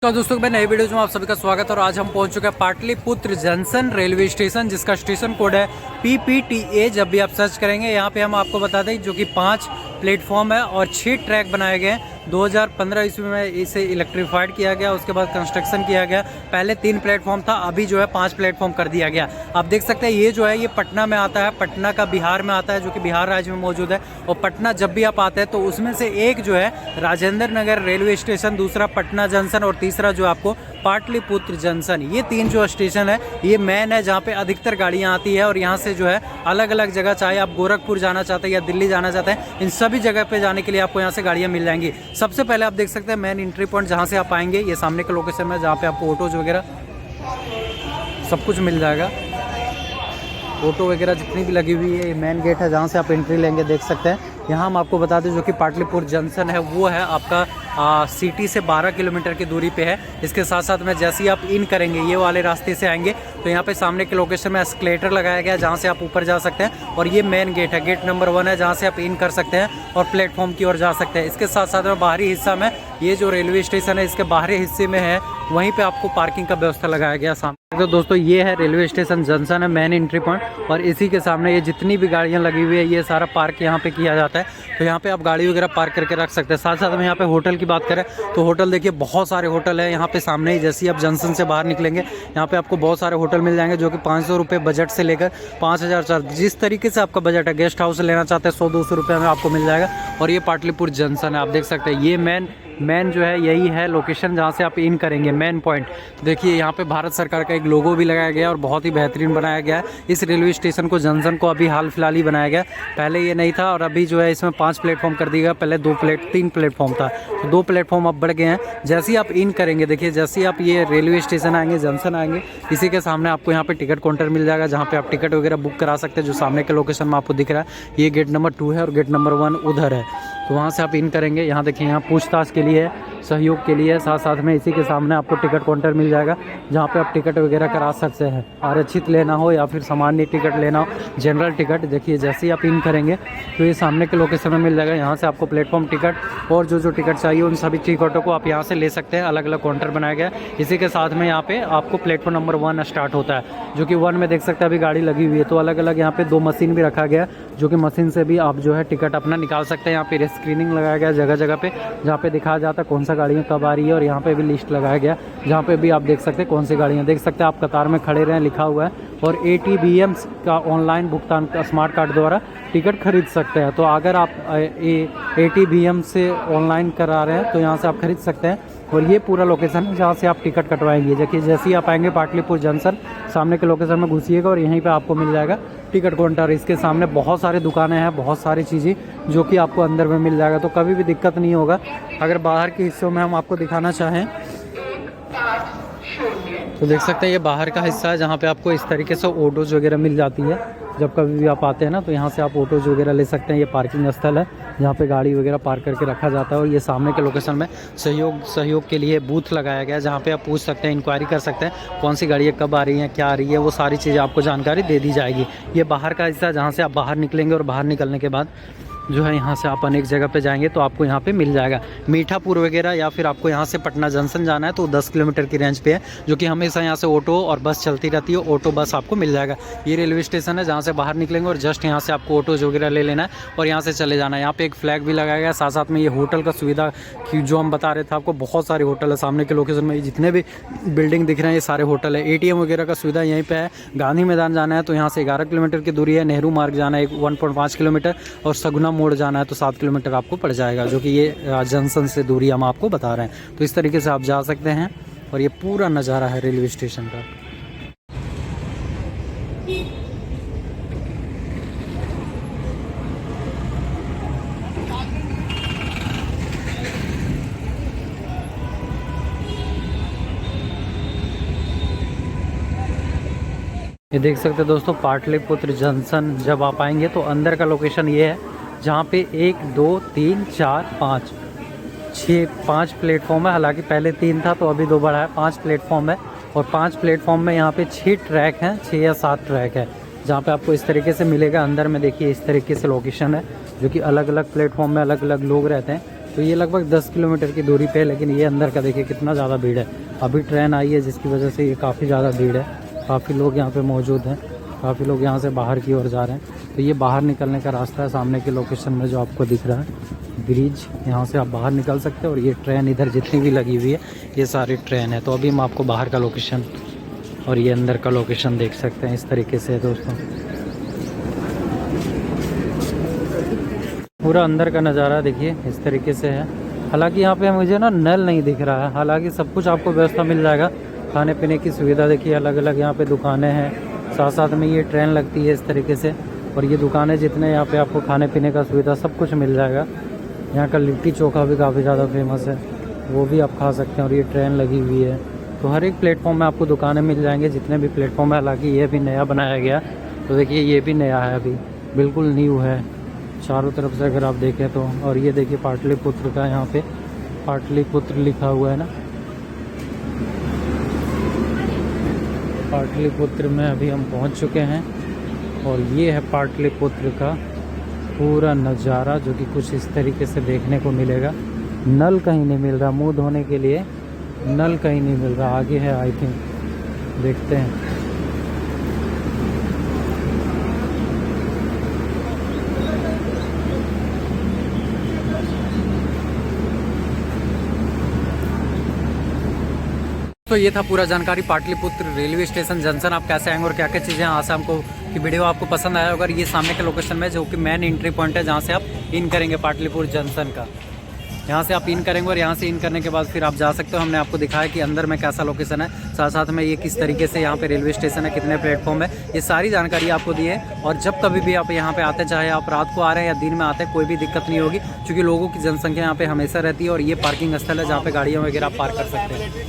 तो दोस्तों मैं नई वीडियो में आप सभी का स्वागत है और आज हम पहुंच चुके हैं पाटलिपुत्र जंक्शन रेलवे स्टेशन, जिसका स्टेशन कोड है PPTA। जब भी आप सर्च करेंगे यहाँ पे हम आपको बता दें जो कि 5 प्लेटफॉर्म है और 6 ट्रैक बनाए गए हैं। 2015 ईस्वी में इसे इलेक्ट्रीफाइड किया गया, उसके बाद कंस्ट्रक्शन किया गया। पहले 3 प्लेटफॉर्म था, अभी जो है 5 प्लेटफॉर्म कर दिया गया। आप देख सकते हैं ये जो है ये पटना में आता है, पटना का बिहार में आता है, जो कि बिहार राज्य में मौजूद है। और पटना जब भी आप आते हैं तो उसमें से एक जो है राजेंद्र नगर रेलवे स्टेशन, दूसरा पटना जंक्शन और तीसरा जो आपको पाटलिपुत्र जंक्शन, ये 3 जो स्टेशन है ये मेन है जहाँ पे अधिकतर गाड़ियाँ आती है। और यहाँ से जो है अलग अलग जगह, चाहे आप गोरखपुर जाना चाहते हैं या दिल्ली जाना चाहते हैं, इन सभी जगह पे जाने के लिए आपको यहाँ से गाड़ियाँ मिल जाएंगी। सबसे पहले आप देख सकते हैं मेन एंट्री पॉइंट जहाँ से आप आएंगे, ये सामने का लोकेशन में जहाँ पे आपको ऑटोज वगैरह सब कुछ मिल जाएगा। ऑटो वगैरह जितनी भी लगी हुई है, ये मेन गेट है जहाँ से आप एंट्री लेंगे, देख सकते हैं। यहाँ हम आपको बता दें जो कि पाटलिपुत्र जंक्शन है वो है आपका सिटी से 12 किलोमीटर की दूरी पे है। इसके साथ साथ में जैसे ही आप इन करेंगे, ये वाले रास्ते से आएंगे तो यहाँ पे सामने के लोकेशन में एस्केलेटर लगाया गया है जहाँ से आप ऊपर जा सकते हैं। और ये मेन गेट है, गेट नंबर 1 है जहाँ से आप इन कर सकते हैं और प्लेटफॉर्म की ओर जा सकते हैं। इसके साथ साथ में बाहरी हिस्सा में ये जो रेलवे स्टेशन है इसके बाहरी हिस्से में है, वहीं पे आपको पार्किंग का व्यवस्था लगाया गया सामने। तो दोस्तों ये है रेलवे स्टेशन जंक्शन है, मेन एंट्री पॉइंट। और इसी के सामने ये जितनी भी गाड़ियाँ लगी हुई है ये सारा पार्क यहाँ पे किया जाता है। तो यहाँ पे आप गाड़ी वगैरह पार्क करके रख सकते हैं। साथ साथ में यहाँ पे होटल की बात करें तो होटल देखिए बहुत सारे होटल है यहाँ पे सामने ही। जैसे ही आप जंक्शन से बाहर निकलेंगे यहाँ पे आपको बहुत सारे होटल मिल जाएंगे, जो कि 500 रुपये बजट से लेकर 5000 जिस तरीके से आपका बजट है। गेस्ट हाउस लेना चाहते हैं 100-200 रुपये में आपको मिल जाएगा। और ये पाटलिपुत्र जंक्शन है, आप देख सकते हैं। ये मेन जो है यही है लोकेशन जहाँ से आप इन करेंगे, मेन पॉइंट। देखिए यहाँ पे भारत सरकार का एक लोगो भी लगाया गया है और बहुत ही बेहतरीन बनाया गया है इस रेलवे स्टेशन को, जंक्शन को। अभी हाल फिलहाल ही बनाया गया, पहले ये नहीं था। और अभी जो है इसमें 5 प्लेटफॉर्म कर दिया गया, पहले 3 प्लेटफॉर्म था, तो 2 प्लेटफॉर्म अब बढ़ गए हैं। जैसे ही आप इन करेंगे, देखिए जैसे ही आप ये रेलवे स्टेशन आएंगे, जंक्शन आएंगे, इसी के सामने आपको यहाँ पे टिकट काउंटर मिल जाएगा जहाँ पे आप टिकट वगैरह बुक करा सकते हैं, जो सामने के लोकेशन में आपको दिख रहा है। ये गेट नंबर 2 है और गेट नंबर 1 उधर है, तो वहाँ से आप इन करेंगे। यहाँ देखिए यहाँ पूछताछ के लिए, सहयोग के लिए, साथ साथ में इसी के सामने आपको टिकट काउंटर मिल जाएगा जहाँ पे आप टिकट वगैरह करा सकते हैं। आरक्षित लेना हो या फिर सामान्य टिकट लेना हो, जनरल टिकट, देखिए जैसे ही आप इन करेंगे तो ये सामने के लोकेशन में मिल जाएगा। यहाँ से आपको प्लेटफॉर्म टिकट और जो टिकट चाहिए उन सभी टिकटों को आप यहाँ से ले सकते हैं। अलग अलग काउंटर बनाया गया है। इसी के साथ में यहाँ पे आपको प्लेटफॉर्म नंबर 1 स्टार्ट होता है, जो कि 1 में देख सकते हैं अभी गाड़ी लगी हुई है। तो अलग अलग यहाँ पे 2 मशीन भी रखा गया, जो कि मशीन से भी आप जो है टिकट अपना निकाल सकते हैं। यहाँ पे स्क्रीनिंग लगाया गया जगह जगह पे, जहाँ पे दिखाया जाता है कौन सा गाड़ियाँ कब आ रही है। और यहाँ पे भी लिस्ट लगाया गया जहाँ पे भी आप देख सकते हैं कौन सी गाड़ियाँ, देख सकते हैं आप कतार में खड़े रहें लिखा हुआ है। और ATBM का ऑनलाइन भुगतान का स्मार्ट कार्ड द्वारा टिकट खरीद सकते हैं। तो अगर आप ATBM से ऑनलाइन करा रहे हैं तो यहाँ से आप खरीद सकते हैं। और ये पूरा लोकेशन है जहाँ से आप टिकट कटवाएंगे। देखिए जैसे ही आप आएंगे पाटलिपुत्र जंक्शन, सामने के लोकेशन में घुसिएगा और यहीं पे आपको मिल जाएगा टिकट काउंटर। इसके सामने बहुत सारी दुकानें हैं, बहुत सारी चीज़ें जो कि आपको अंदर में मिल जाएगा, तो कभी भी दिक्कत नहीं होगा। अगर बाहर के हिस्सों में हम आपको दिखाना चाहें तो देख सकते हैं ये बाहर का हिस्सा है जहाँ पे आपको इस तरीके से ऑटोज वगैरह मिल जाती है। जब कभी भी आप आते हैं ना तो यहाँ से आप ऑटोज वगैरह ले सकते हैं। ये पार्किंग स्थल है जहाँ पे गाड़ी वगैरह पार्क करके रखा जाता है। और ये सामने के लोकेशन में सहयोग के लिए बूथ लगाया गया है जहाँ पे आप पूछ सकते हैं, इंक्वायरी कर सकते हैं कौन सी गाड़ियाँ कब आ रही हैं, क्या आ रही है, वो सारी चीज़ें आपको जानकारी दे दी जाएगी। ये बाहर का हिस्सा जहाँ से आप बाहर निकलेंगे और बाहर निकलने के बाद जो है यहाँ से आप अनेक जगह पे जाएंगे तो आपको यहाँ पे मिल जाएगा मीठापुर वगैरह, या फिर आपको यहाँ से पटना जंक्शन जाना है तो 10 किलोमीटर की रेंज पे है, जो कि हमेशा यहाँ से ऑटो और बस चलती रहती है। ऑटो बस आपको मिल जाएगा। ये रेलवे स्टेशन है जहाँ से बाहर निकलेंगे और जस्ट यहाँ से आपको ऑटोज वगैरह ले लेना है और यहाँ से चले जाना है। यहाँ पे एक फ्लैग भी लगाया गया, साथ साथ में ये होटल का सुविधा की जो हम बता रहे थे आपको, बहुत सारे होटल है सामने के लोकेशन में। जितने भी बिल्डिंग दिख रहे हैं ये सारे होटल है। ATM वगैरह का सुविधा यहीं पर है। गांधी मैदान जाना है तो यहाँ से 11 किलोमीटर की दूरी है। नेहरू मार्ग जाना है 1.5 किलोमीटर और सगुना मोड़ जाना है तो 7 किलोमीटर आपको पड़ जाएगा, जो कि ये जंक्शन से दूरी हम आपको बता रहे हैं। तो इस तरीके से आप जा सकते हैं और ये पूरा नज़ारा है रेलवे स्टेशन का। ये देख सकते हैं दोस्तों पाटलिपुत्र जंक्शन जब आप आएंगे तो अंदर का लोकेशन ये है जहाँ पे 1 2 3 4 5 प्लेटफॉर्म है। हालांकि पहले 3 था तो अभी 2 बढ़ा है, 5 प्लेटफॉर्म है। और 5 प्लेटफॉर्म में यहाँ पे 6 ट्रैक हैं, 6 या 7 ट्रैक है जहाँ पे आपको इस तरीके से मिलेगा। अंदर में देखिए इस तरीके से लोकेशन है, जो कि अलग अलग प्लेटफॉर्म में अलग अलग लोग रहते हैं। तो तो ये लगभग 10 किलोमीटर की दूरी पे है, लेकिन ये अंदर का देखिए कितना ज़्यादा भीड़ है। अभी ट्रेन आई है जिसकी वजह से ये काफ़ी ज़्यादा भीड़ है, काफ़ी लोग यहाँ पे मौजूद हैं, काफ़ी लोग यहाँ से बाहर की ओर जा रहे हैं। तो ये बाहर निकलने का रास्ता है सामने की लोकेशन में जो आपको दिख रहा है ब्रिज, यहाँ से आप बाहर निकल सकते हैं। और ये ट्रेन इधर जितनी भी लगी हुई है ये सारी ट्रेन है। तो अभी हम आपको बाहर का लोकेशन और ये अंदर का लोकेशन देख सकते हैं। इस तरीके से दोस्तों पूरा अंदर का नज़ारा देखिए इस तरीके से है। हालांकि यहाँ पे मुझे ना नल नहीं दिख रहा है, हालांकि सब कुछ आपको व्यवस्था मिल जाएगा। खाने पीने की सुविधा देखिए, अलग अलग यहाँ पे दुकानें हैं, साथ साथ में ये ट्रेन लगती है इस तरीके से। और ये दुकानें जितने यहाँ पे आपको खाने पीने का सुविधा सब कुछ मिल जाएगा। यहाँ का लिट्टी चोखा भी काफ़ी ज़्यादा फेमस है, वो भी आप खा सकते हैं। और ये ट्रेन लगी हुई है, तो हर एक प्लेटफॉर्म में आपको दुकानें मिल जाएंगे जितने भी प्लेटफॉर्म है। हालाँकि ये भी नया बनाया गया, तो देखिए ये भी नया है, अभी बिल्कुल न्यू है चारों तरफ से अगर आप देखें तो। और ये देखिए पाटलिपुत्र का, यहाँ पे पाटलिपुत्र लिखा हुआ है ना, पाटलिपुत्र में अभी हम पहुँच चुके हैं। और ये है पाटलिपुत्र का पूरा नज़ारा, जो कि कुछ इस तरीके से देखने को मिलेगा। नल कहीं नहीं मिल रहा, मुंह धोने के लिए नल कहीं नहीं मिल रहा। आगे है आई थिंक, देखते हैं। तो ये था पूरा जानकारी पाटलिपुत्र रेलवे स्टेशन जंक्शन। आप कैसे आएंगे और क्या क्या चीज़ें यहाँ से हमको कि वीडियो आपको पसंद आया होगा। ये सामने के लोकेशन में जो कि मेन एंट्री पॉइंट है, जहाँ से आप इन करेंगे पाटलिपुत्र जंक्शन का। यहाँ से आप इन करेंगे और यहाँ से इन करने के बाद फिर आप जा सकते हो। हमने आपको दिखाया कि अंदर में कैसा लोकेशन है, साथ साथ में ये किस तरीके से यहाँ पे रेलवे स्टेशन है, कितने प्लेटफॉर्म है, ये सारी जानकारी आपको दी है। और जब कभी भी आप यहाँ पे आते, चाहे आप रात को आ रहे हैं या दिन में आते हैं, कोई भी दिक्कत नहीं होगी, क्योंकि लोगों की जनसंख्या यहाँ पे हमेशा रहती है। और ये पार्किंग स्थल है जहाँ पे गाड़ियाँ वगैरह आप पार्क कर सकते हैं।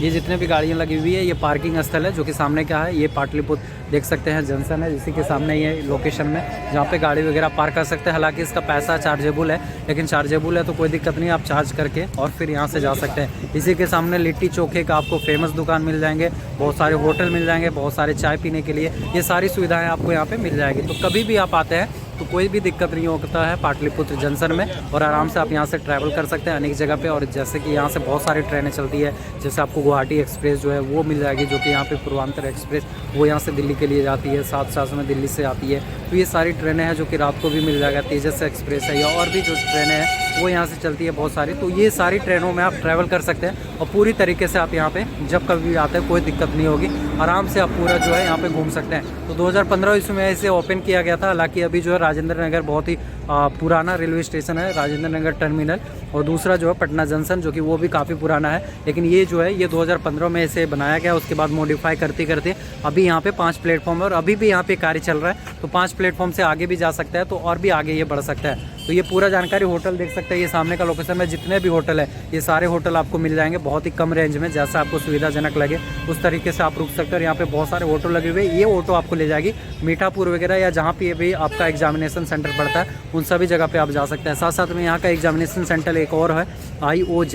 ये जितने भी गाड़ियाँ लगी हुई है ये पार्किंग स्थल है, जो कि सामने क्या है, ये पाटलिपुत्र देख सकते हैं जंक्शन है, इसी के सामने ये लोकेशन में जहाँ पे गाड़ी वगैरह पार्क कर सकते हैं। हालांकि इसका पैसा चार्जेबल है, लेकिन चार्जेबल है तो कोई दिक्कत नहीं, आप चार्ज करके और फिर यहाँ से जा सकते हैं। इसी के सामने लिट्टी चोखे का आपको फेमस दुकान मिल जाएंगे, बहुत सारे होटल मिल जाएंगे, बहुत सारे चाय पीने के लिए, ये सारी सुविधाएं आपको यहाँ पे मिल जाएगी। तो कभी भी आप आते हैं तो कोई भी दिक्कत नहीं होता है पाटलिपुत्र जंक्शन में, और आराम से आप यहाँ से ट्रैवल कर सकते हैं अनेक जगह पे। और जैसे कि यहाँ से बहुत सारी ट्रेनें चलती है, जैसे आपको गुवाहाटी एक्सप्रेस जो है वो मिल जाएगी, जो कि यहाँ पे पूर्वांचल एक्सप्रेस वो यहाँ से दिल्ली के लिए जाती है, साथ साथ में दिल्ली से आती है। तो ये सारी ट्रेनें हैं जो कि रात को भी मिल जाएगा। तेजस एक्सप्रेस है या और भी जो ट्रेनें हैं वो यहाँ से चलती है बहुत सारी। तो ये सारी ट्रेनों में आप ट्रैवल कर सकते हैं और पूरी तरीके से आप यहाँ पे जब कभी भी आते हैं कोई दिक्कत नहीं होगी, आराम से आप पूरा जो है यहाँ पे घूम सकते हैं। तो 2015 ईस्वी में इसे ओपन किया गया था। हालांकि अभी जो है राजेंद्र नगर बहुत ही पुराना रेलवे स्टेशन है, राजेंद्र नगर टर्मिनल, और दूसरा जो है पटना जंक्शन, जो कि वो भी काफ़ी पुराना है। लेकिन ये जो है ये 2015 में इसे बनाया गया, उसके बाद मॉडिफाई करते करते अभी यहाँ पे 5 प्लेटफॉर्म है और अभी भी यहाँ पे कार्य चल रहा है। तो 5 प्लेटफॉर्म से आगे भी जा सकता है, तो और भी आगे ये बढ़ सकता है। तो ये पूरा जानकारी होटल देख सकते हैं, ये सामने का लोकेशन में जितने भी होटल है ये सारे होटल आपको मिल जाएंगे बहुत ही कम रेंज में, जैसा आपको सुविधाजनक लगे उस तरीके से आप रुक सकते हैं। और यहाँ पे बहुत सारे ऑटो लगे हुए हैं, ये ऑटो आपको ले जाएगी मीठापुर वगैरह या जहाँ पे भी आपका एग्जामिनेशन सेंटर पड़ता है उन सभी जगह पे आप जा सकते हैं। साथ साथ में यहाँ का एग्जामिनेशन सेंटर एक और है IOZ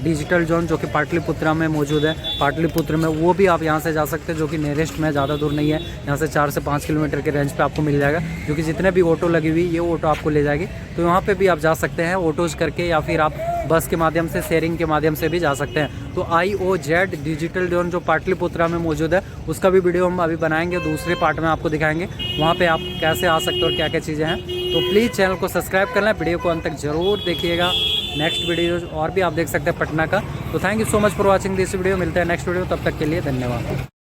डिजिटल जोन, जो कि पाटलिपुत्रा में मौजूद है, पाटलिपुत्र में, वो भी आप यहाँ से जा सकते हैं, जो कि नियरेस्ट में, ज़्यादा दूर नहीं है। यहाँ से 4 से 5 किलोमीटर के रेंज पे आपको मिल जाएगा, जो कि जितने भी ऑटो लगी हुई ये ऑटो आपको ले जाएगी। तो वहाँ पे भी आप जा सकते हैं ऑटोज़ करके, या फिर आप बस के माध्यम से, शेयरिंग के माध्यम से भी जा सकते हैं। तो IOZ डिजिटल जोन जो पाटलिपुत्रा में मौजूद है उसका भी वीडियो हम अभी बनाएंगे, दूसरे पार्ट में आपको दिखाएंगे वहाँ पे आप कैसे आ सकते हो और क्या क्या चीज़ें हैं। तो प्लीज़ चैनल को सब्सक्राइब कर लें, वीडियो को अंत तक जरूर देखिएगा। नेक्स्ट वीडियो और भी आप देख सकते हैं पटना का। तो thank you so much for watching this video. मिलते हैं नेक्स्ट वीडियो, तब तक के लिए धन्यवाद।